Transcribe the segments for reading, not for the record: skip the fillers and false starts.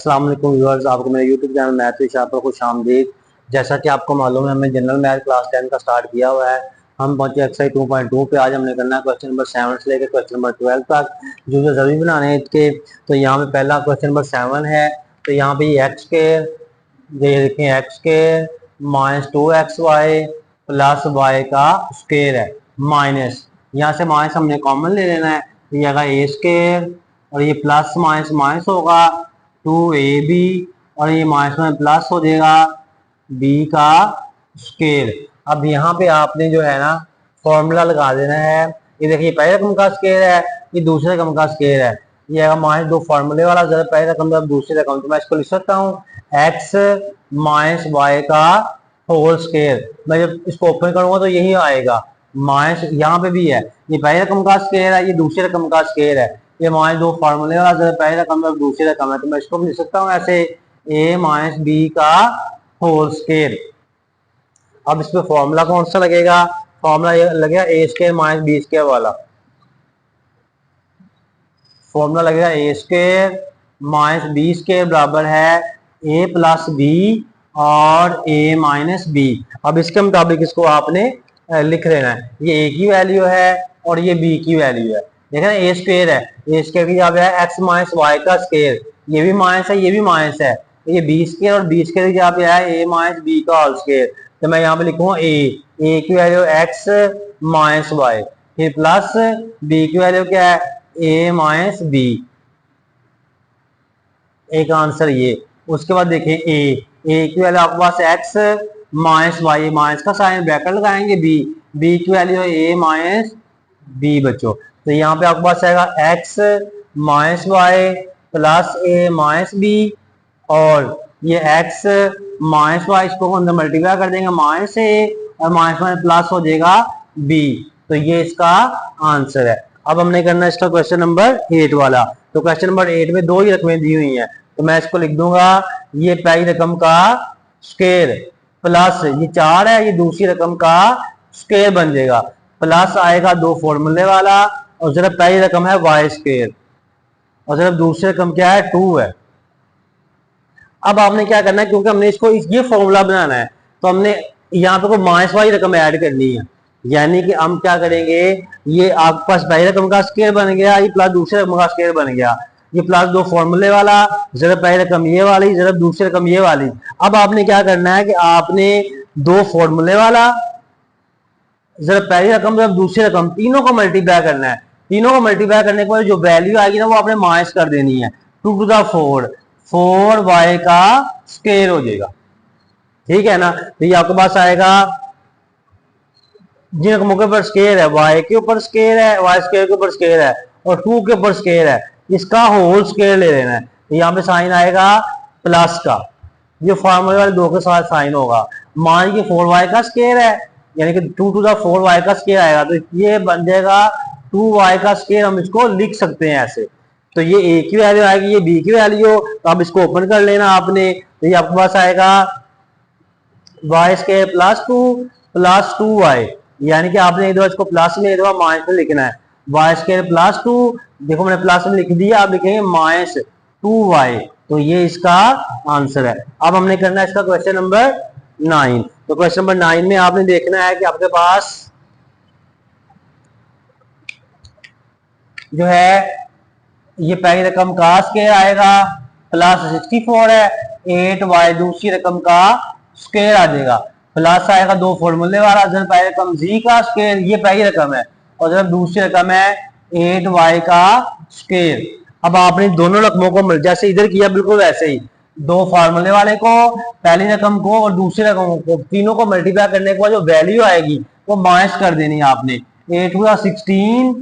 अस्सलाम वालेकुम व्यूअर्स, आपको मेरे YouTube channel math with Shah पर खुश आमदीद। जैसा कि आपको मालूम है, हमने जनरल मैथ क्लास 10 का स्टार्ट किया हुआ है। हम पहुंचे एक्सरसाइज 2.2 पे। आज हमने करना है क्वेश्चन नंबर 7 से लेकर क्वेश्चन नंबर 12 तक, जो जो जरूरी बनाने हैं इसके। तो यहाँ पे पहला क्वेश्चन नंबर 7 है। तो यहाँ पे एक्स के, ये देखें, एक्स के माइनस 2xy प्लस वाई का स्क्वायर है, माइनस, यहाँ से माइनस हमने कॉमन ले लेना है, तो ये आएगा ए स्क्वायर, और ये प्लस माइनस माइनस होगा 2ab, और ये माइनस में प्लस हो जाएगा b का स्क्वायर। अब यहाँ पे आपने जो है ना फॉर्मूला लगा देना है। ये देखिए, पहले रकम का स्क्वायर है, ये दूसरे रकम का स्क्वायर है। ये आएगा माइनस दो फॉर्मूले वाला, जरा पहले रकम जब दूसरी रकम, तो मैं इसको लिख सकता हूँ x माइनस वाई का होल स्क्वायर। मैं जब इसको ओपन करूंगा तो यही आएगा माइनस, यहाँ पे भी है, ये पहले रकम का स्क्वायर है, ये दूसरे रकम का स्क्वायर है। ये माइनस दो फार्मूले वाला, जब पहले रकम है दूसरी रकम है, तो मैं इसको भी लिख सकता हूँ ऐसे a माइनस बी का होल स्क्वायर। अब इस पे फॉर्मूला कौन सा लगेगा? फॉर्मूला लगेगा ए स्क्वायर माइनस बी स्क्वायर वाला। फॉर्मूला लगेगा ए स्क्वायर माइनस बी स्क्वायर बराबर है ए प्लस बी और ए माइनस बी। अब इसके मुताबिक इसको आपने लिख लेना है। ये ए की वैल्यू है और ये बी की वैल्यू है। देखें ना, ए स्क्वायर है, ए स्क्वायर की जगह है एक्स माइनस वाई का स्क्वायर, ये भी माइनस है, ये भी माइनस है, तो ये बी स्क्वायर, और बी स्क्वायर की जगह पे है ए माइनस बी का होल स्क्वायर। तो मैं यहाँ पे लिखूंगा ए की वैल्यू एक्स माइनस वाई, फिर प्लस बी की वैल्यू क्या है ए माइनस बी। एक आंसर ये। उसके बाद देखें ए की वैल्यू आपके पास एक्स माइनस वाई, माइनस का साइन ब्रैकेट लगाएंगे, बी की वैल्यू है ए माइनस बी बच्चों। तो यहाँ पे आपके पास आएगा एक्स माइनस वाई प्लस ए माइनस बी, और ये एक्स माइनस वाई इसको अंदर मल्टीप्लाई कर देंगे माइनस ए, और माइनस में प्लस हो जाएगा बी। तो ये इसका आंसर है। अब हमने करना है इसका क्वेश्चन नंबर 8 वाला। तो क्वेश्चन नंबर 8 में दो ही रकमें दी हुई हैं, तो मैं इसको लिख दूंगा, ये पहली रकम का स्क्वायर प्लस ये 4 है, ये दूसरी रकम का स्क्वायर बन जाएगा, प्लस आएगा दो फॉर्मूले वाला, और जरा पहली रकम है वाई स्क्वायर, और जरा दूसरी रकम क्या है 2 है। अब आपने क्या करना है, क्योंकि हमने इसको ये फॉर्मूला बनाना है, तो हमने यहाँ पे कोई माइनस वाली रकम ऐड करनी है। यानी कि हम क्या करेंगे, ये आपके पास पहली रकम का स्क्वायर बन गया, ये प्लस दूसरे रकम का स्क्वायर बन गया, ये प्लस दो फॉर्मूले वाला, जरा पहली रकम ये वाली, जरा दूसरी रकम ये वाली। अब आपने क्या करना है कि आपने दो फॉर्मूले वाला, जरा पहली रकम जरा दूसरी रकम, तीनों को मल्टीप्लाई करना है। तीनों को मल्टीप्लाई करने के बाद जो वैल्यू आएगी ना, वो आपने माइनस कर देनी है, 2 टू द 4 वाई का स्क्वायर हो जाएगा, ठीक है ना। तो ये आपके पास आएगा, जिन रकमों के ऊपर स्क्वायर है, वाई के ऊपर स्क्वायर है, वाई स्क्वायर के ऊपर स्क्वायर है, और 2 के ऊपर स्क्वायर है, इसका होल स्क्वायर ले लेना है। तो यहाँ पे साइन आएगा प्लस का, ये फॉर्मूले वाले दो के साथ साइन होगा। मान लीजिए 4 वाई का स्क्वायर है, यानी कि 2 टू द 4 वाई का स्क्वायर आएगा, तो ये बन जाएगा 2 वाई का स्क्वायर। हम इसको लिख सकते हैं ऐसे। तो ये ए की वैल्यू आएगी, ये बी की वैल्यू, तो अब इसको ओपन कर लेना आपने। तो ये आपके पास आएगा y square plus two y, यानी कि आपने एक दफा इसको प्लस में, एक दफा माइनस में लिखना है। वाई स्क्वायर प्लस 2, देखो मैंने प्लस में लिख दिया, अब लिखेंगे माइनस 2y। तो ये इसका आंसर है। अब हमने करना है इसका क्वेश्चन नंबर 9। तो क्वेश्चन नंबर 9 में आपने देखना है कि आपके पास जो है ये पहली रकम का स्क्वायर आएगा, प्लस 64 है, 8y दूसरी रकम का स्क्वायर आ जाएगा, प्लस आएगा दो फॉर्मूले वाला, जब पहली रकम z का स्क्वायर, ये पहली रकम है, और जब दूसरी रकम है 8y का स्क्वायर। अब आपने दोनों रकमों को जैसे इधर किया बिल्कुल वैसे ही, दो फार्मूले वाले को, पहली रकम को और दूसरी रकम को, तीनों को मल्टीप्लाई करने के बाद जो वैल्यू आएगी वो माइनस कर देनी है आपने। 8 का 16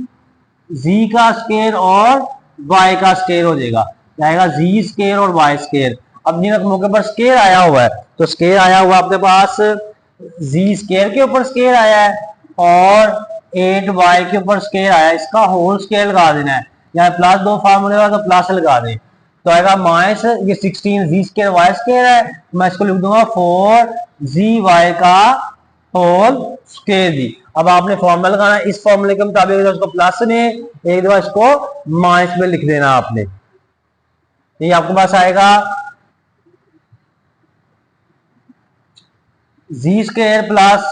z का स्क्वायर और y का स्क्वायर हो जाएगा, आएगा z स्क्वायर और y स्क्वायर। अब जिन रकमों के ऊपर स्क्वायर आया हुआ है, तो स्क्वायर आया हुआ आपके पास z स्क्वायर के ऊपर स्क्वायर आया है, और 8y के ऊपर स्क्वायर आया है, इसका होल स्क्वायर लगा देना है। यहाँ प्लस दो फार्मूले वाला, तो प्लस लगा दें, तो आएगा माइनस ये 16 z स्क्वायर y स्क्वायर है, मैं इसको लिख दूंगा 4zy का होल स्क्वायर दी। अब आपने फॉर्मूला लगाना है, इस फॉर्मूले के मुताबिक इसको प्लस में, एक दफा इसको माइनस में लिख देना आपने। ये आपके पास आएगा G square plus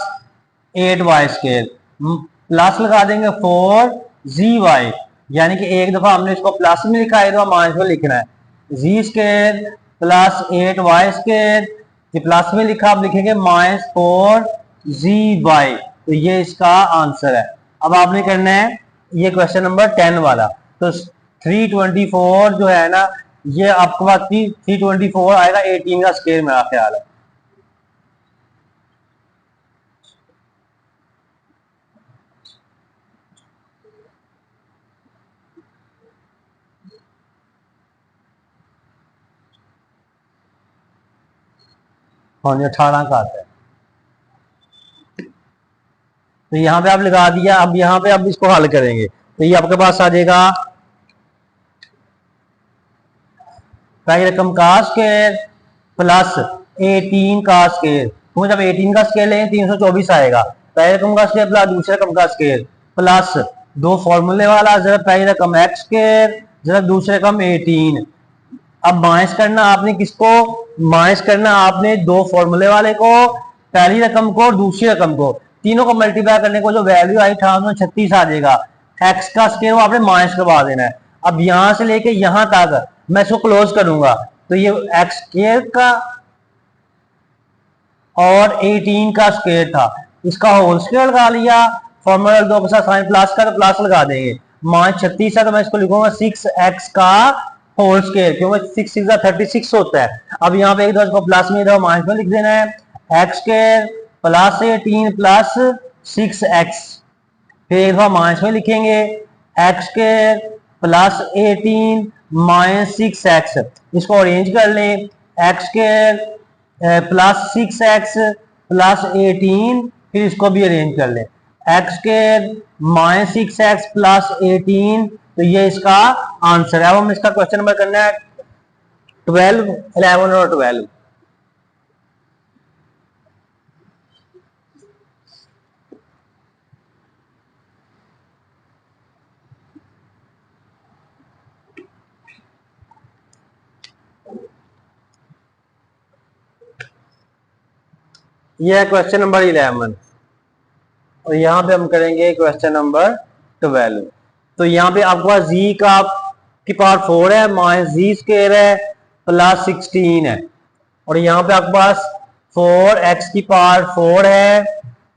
8y square, plus लगा देंगे 4zy, यानी कि एक दफा हमने इसको प्लस में लिखा है तो माइनस में लिखना है, G square plus 8y square, plus में लिखा आप लिखेंगे -4zy, तो ये इसका आंसर है। अब आपने करना है ये क्वेश्चन नंबर 10 वाला, तो 324 जो है ना ये आपके पास 324 आएगा 18 का स्क्वायर, मेरा ख्याल है। हाँ 18 का आता है, तो यहाँ पे आप लगा दिया। अब यहाँ पे अब इसको हल करेंगे तो ये आपके पास आ जाएगा पहली रकम का स्क्वायर प्लस 18 का स्क्वायर, तो जब 18 का स्क्वायर लेंगे 324 आएगा, पहली रकम का स्क्वायर प्लस दूसरी रकम का स्क्वायर प्लस दो फॉर्मूले वाला, जरा पहली रकम x स्क्वायर, जरा दूसरी रकम 18। अब माइनस करना आपने किसको, माइनस करना आपने दो फॉर्मूले वाले को, पहली रकम को और दूसरी रकम को, तीनों को मल्टीप्लाई करने को जो वैल्यू आई 1836 आ जाएगा। एक्स का स्क्वायर वो आपने माइनस करवा देना है। अब यहां से लेके यहां तक मैं इसको क्लोज करूंगा तो ये एक्स स्क्वायर का और 18 का स्क्वायर था, इसका होल स्क्वायर लगा लिया, फॉर्मूला दो के साथ साइन प्लस का तो प्लस लगा देंगे, -36 है तो मैं इसको लिखूंगा 6x का होल स्क्वायर, क्योंकि 6 6 36 होता है। अब यहाँ पे एक दो को प्लस में इधर माइनस में लिख देना है, x square plus 18 plus 6x, फिर एक दफा माइनस में लिखेंगे x square plus 18 minus 6x, इसको अरेंज कर लें, x square plus 6x plus 18, फिर इसको भी अरेंज कर लें, x square minus 6x plus 18, तो ये इसका आंसर है। अब हम इसका क्वेश्चन नंबर करना है 12, 11 और 12। ये है क्वेश्चन नंबर 11 और यहाँ पे हम करेंगे क्वेश्चन नंबर 12। तो यहाँ पे आपके पास जी का की पावर 4 है, माइनस जी स्क्वायर है प्लस 16 है, और यहाँ पे आपके पास 4x की पावर 4 है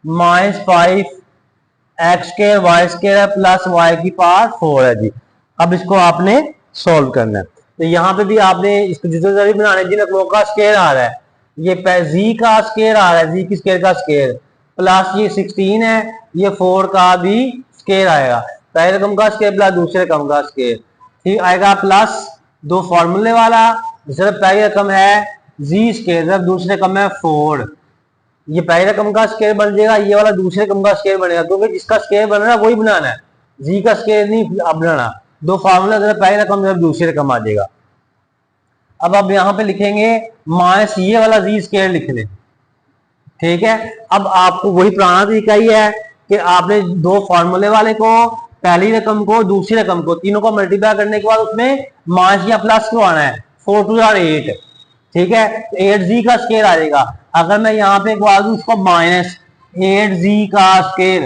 minus 5x square y square है प्लस y की पावर 4 है जी। अब इसको आपने सॉल्व करना है, तो यहाँ पे भी आपने इसको जितने जरिए बनाने जिन रकमों का स्क्वायर आ रहा है, ये जी का स्क्वायर आ रहा है, जी की स्क्वायर का स्क्वायर प्लस ये 16 है, ये 4 का भी स्क्वायर आएगा, पहले रकम का स्क्वायर प्लस दूसरे रकम का स्क्वायर, ठीक आएगा प्लस दो फॉर्मूले वाला, जब पहली रकम है जी स्क्वायर, जब दूसरे रकम है 4, ये पहली रकम का स्क्वायर बन जाएगा, ये वाला दूसरे रकम का स्क्वायर बनेगा, क्योंकि जिसका स्क्वायर बन रहा है वही बनाना है, जी का स्क्वायर नहीं बनाना। दो फार्मूला, जब पहली रकम जब दूसरी रकम आ जाएगा। अब आप यहाँ पे लिखेंगे माइनस ये वाला जी स्क्वायर लिख लें, ठीक है। अब आपको वही पुराना तरीका ही है कि आपने दो फॉर्मूले वाले को, पहली रकम को, दूसरी रकम को, तीनों को मल्टीप्लाई करने के बाद उसमें माइनस या प्लस करवाना है, 4 2 8, ठीक है, 8g का स्क्वायर आ जाएगा। अगर मैं यहाँ पे करवा दूं उसको माइनस 8g का स्क्वायर,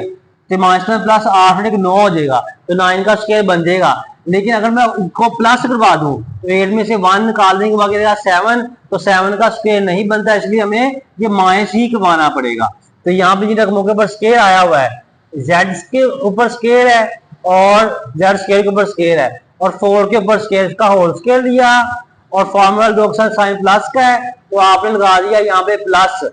तो माइनस में प्लस 8 9 हो जाएगा, तो 9 का स्क्वायर बन जाएगा। लेकिन अगर मैं उसको प्लस करवा दूं तो 8 में से 1 निकाल देंगे, बाकी रहेगा 7, तो 7 का स्क्वायर नहीं बनता, इसलिए हमें ये माइनस ही करवाना पड़ेगा। तो यहाँ पे जिन रकमों के ऊपर स्क्वायर आया हुआ है, z के ऊपर स्क्वायर है और z स्क्वायर के ऊपर स्क्वायर है, और 4 के ऊपर स्क्वायर का होल स्क्वायर दिया, और फॉर्मूला दो के साथ साइन प्लस का है, तो आपने लगा दिया यहाँ पे प्लस,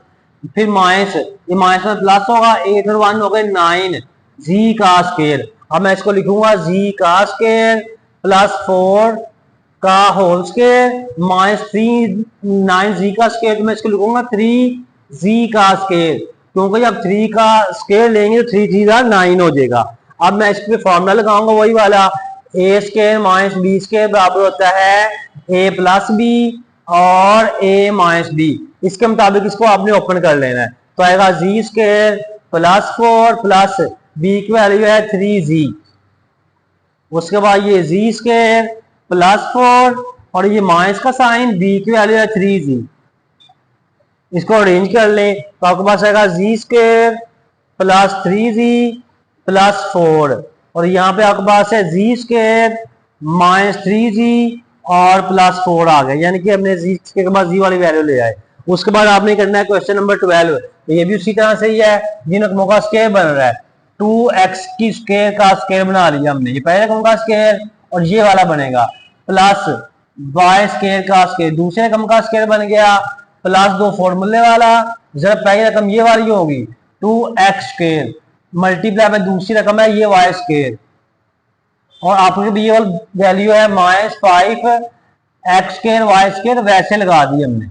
फिर माइनस, ये माइनस में प्लस होगा, 8 और 1 हो गए 9 जी का स्क्वायर। अब मैं इसको लिखूंगा जी का स्क्वायर प्लस 4 का होल स्क्वायर माइनस 3 9 जी का स्क्वायर, तो मैं इसको लिखूंगा 3 जी का स्क्वायर, क्योंकि जब 3 का स्क्वायर लेंगे तो 3 3 9 हो जाएगा। अब मैं इसके फॉर्मूला लगाऊंगा वही वाला, ए स्क्वायर माइनस बी स्क्वायर बराबर होता है ए प्लस बी और ए माइनस बी। इसके मुताबिक इसको आपने ओपन कर लेना है, तो आएगा G square plus 4 plus B की वैल्यू है 3g, उसके बाद ये जी स्क्वायर प्लस 4 और ये माइनस का साइन, बी की वैल्यू है 3z। इसको अरेंज कर लें तो आपके पास आएगा G square plus 3z plus 4, और यहाँ पे आपके पास है जी स्क्वायर माइनस 3z और प्लस 4 आ गया, यानी कि हमने जी के बाद जी वाली वैल्यू ले आए। उसके बाद आपने करना है क्वेश्चन नंबर 12, ये भी उसी तरह से ही है, जिन रकमों का स्क्वायर बन रहा है। 2x की स्क्वायर का स्क्वायर बना लिया हमने, ये पहले रकम का स्क्वायर और ये वाला बनेगा, प्लस y स्क्वायर का स्क्वायर दूसरे रकम का स्क्वायर बन गया, प्लस 2 फॉर्मूले वाला, जरा पहली रकम ये वाली होगी 2x स्क्वायर मल्टीप्लाई में दूसरी रकम है ये y स्क्वायर, और आपके भी ये वैल्यू है minus 5x square y square, वैसे लगा दी हमने,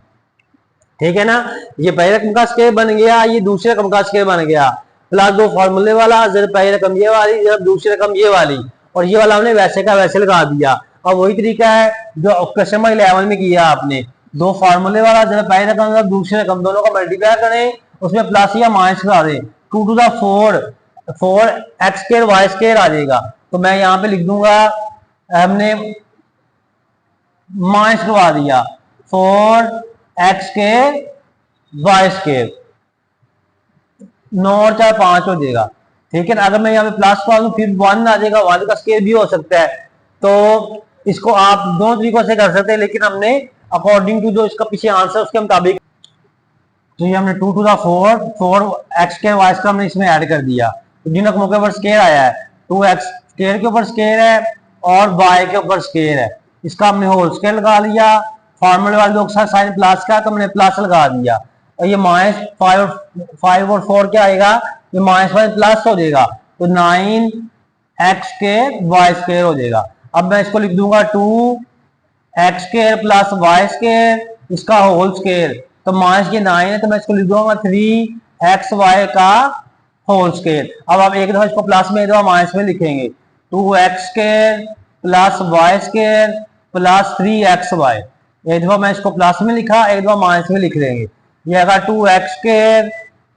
ठीक है ना। ये पहली रकम का स्क्वायर बन गया, ये दूसरी रकम का स्क्वायर बन गया, प्लस 2 फॉर्मूले वाला, जरा पहली रकम ये वाली, जरा दूसरी रकम ये वाली, और ये वाला हमने वैसे का वैसे लगा दिया। अब वही तरीका है जो क्वेश्चन नंबर 11 में किया आपने, 2 फार्मूले वाला, जरा पहली रकम जरा दूसरी रकम दोनों का मल्टीप्लाई करें, उसमें प्लस या माइनस लगा दें, 2 to the 4 x square y square आ जाएगा। तो मैं यहाँ पे लिख दूंगा, हमने माइनस लगा दिया 4x स्क्वायर y स्क्वायर, 9 और 4 5 हो जाएगा, ठीक है ना। अगर मैं यहाँ पे प्लस कर दूं फिर 1 आ जाएगा, 1 का स्क्वायर भी हो सकता है। तो इसको आप दोनों तरीकों से कर सकते हैं, लेकिन हमने अकॉर्डिंग टू जो इसका पीछे आंसर उसके मुताबिक, तो ये हमने 2 to the 4 x square y square हमने इसमें ऐड कर दिया। तो जिन रकमों के ऊपर स्क्वायर आया है, 2x स्क्वायर के ऊपर स्क्वायर है और y के ऊपर स्क्वायर है, इसका हमने होल स्क्वायर लगा लिया, फॉर्मूले वाले लोग साइन प्लस का तो हमने प्लस लगा दिया, और ये माइनस 5 और 4 क्या आएगा, ये माइनस 5 प्लस हो जाएगा, तो 9x स्क्वायर y स्क्वायर हो जाएगा। अब मैं इसको लिख दूंगा 2x square plus y square, इसका होल स्क्वायर, तो माइनस ये 9 है तो मैं इसको लिख दूंगा 3xy का होल स्क्वायर। अब आप एक दफा इसको प्लस में, एक दफा माइनस में लिखेंगे, 2x square plus y square plus 3xy, एक दफा मैं इसको प्लस में लिखा, एक दफा माइनस में लिख देंगे, ये आएगा 2x square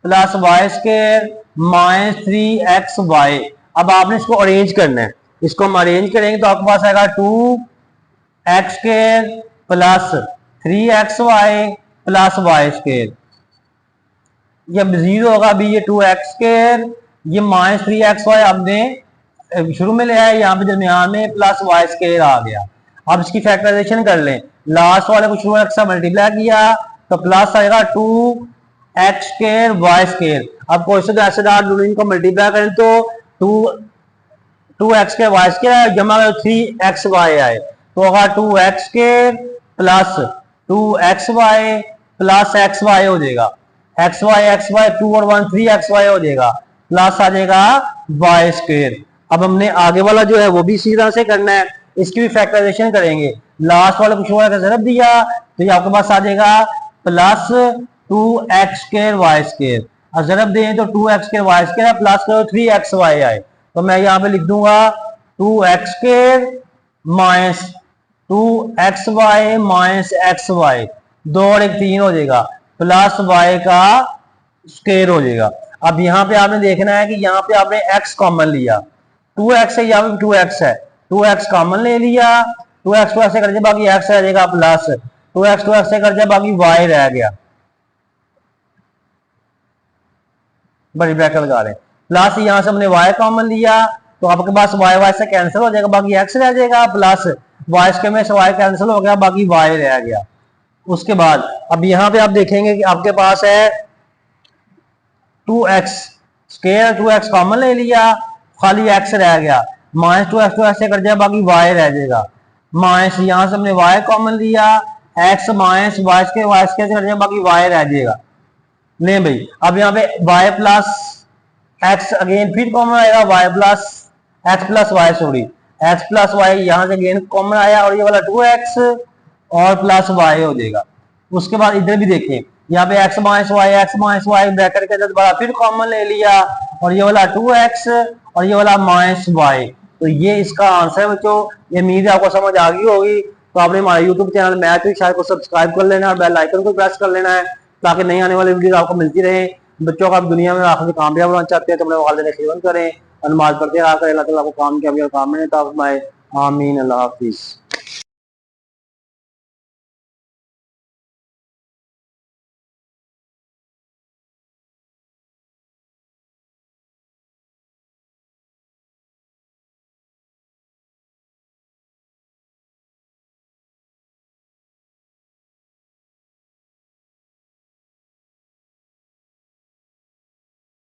plus y square minus 3xy। अब आपने इसको अरेंज करना है, इसको हम अरेंज करेंगे तो आपके पास आएगा 2x square plus 3xy plus y square, ये 0 होगा, अभी ये 2x स्क्वायर, ये माइनस 3xy हमने शुरू में ले आया, यहाँ पे दरमियान में प्लस y स्क्वायर आ गया। अब इसकी फैक्टराइजेशन कर लें, लास्ट वाले को शुरू से मल्टीप्लाई किया तो प्लस आएगा 2x स्क्वायर y स्क्वायर। अब क्वेश्चन ऐसे दोनों को मल्टीप्लाई करें तो 2x स्क्वायर y स्क्वायर जमा 3xy आए, तो होगा 2x square plus 2xy plus xy हो जाएगा, xy 2 और 1 3xy हो जाएगा, प्लस आ जाएगा y स्क्वायर। अब हमने आगे वाला जो है वो भी इसी तरह से करना है, इसकी भी फैक्टराइजेशन करेंगे, लास्ट वाले को शुरू का ज़रब दिया तो ये आपके पास आ जाएगा plus 2x square y square, और ज़रब दें तो 2x square y square plus करो 3xy आए, तो मैं यहाँ पे लिख दूंगा 2x square minus 2xy minus xy, 2 और 1 3 हो जाएगा, प्लस y का स्क्वायर हो जाएगा। अब यहाँ पे आपने देखना है कि यहाँ पे आपने x कॉमन लिया, 2x है, यहाँ पे 2x है, 2x कॉमन ले लिया, 2x 2x से कर दिया, बाकी x रह जाएगा, प्लस 2x 2x से कर दिया, बाकी y रह गया, बड़ी ब्रैकेट लगा रहे हैं, प्लस यहाँ से हमने y कॉमन लिया तो आपके पास y से कैंसिल हो जाएगा, बाकी x रह जाएगा, प्लस y के में से y कैंसिल हो गया, बाकी y रह गया। उसके बाद अब यहाँ पे आप देखेंगे कि आपके पास है 2x स्क्वायर, 2x कॉमन ले लिया, खाली x रह गया, माइनस 2x 2x से कर दिया, बाकी y रह जाएगा, माइनस यहाँ से हमने y कॉमन लिया, x माइनस y से कर दिया, बाकी y रह जाएगा। ले भाई, अब यहाँ पे y प्लस x अगेन फिर कॉमन आएगा, y plus x plus y, sorry x plus y यहाँ से अगेन कॉमन आया, और ये वाला 2x और प्लस y हो जाएगा। उसके बाद इधर भी देखें, यहाँ पे x माइनस y ब्रैकेट के अंदर दोबारा फिर कॉमन ले लिया, और ये वाला 2x और ये वाला माइनस y, तो ये इसका आंसर है बच्चों। ये उम्मीद है आपको समझ आ गई होगी। तो आपने हमारे YouTube channel math with Shahid को सब्सक्राइब कर लेना है, बेल आइकन को प्रेस कर लेना है, ताकि नई आने वाली वीडियो आपको मिलती रहे। बच्चों का आप दुनिया में आखिर कामयाब होना चाहते हैं तो अपने वालिदैन की खिदमत करें और नमाज पढ़ते रहा करें। अल्लाह ताला को कामयाबी और काम में आमीन। अल्लाह हाफिज़।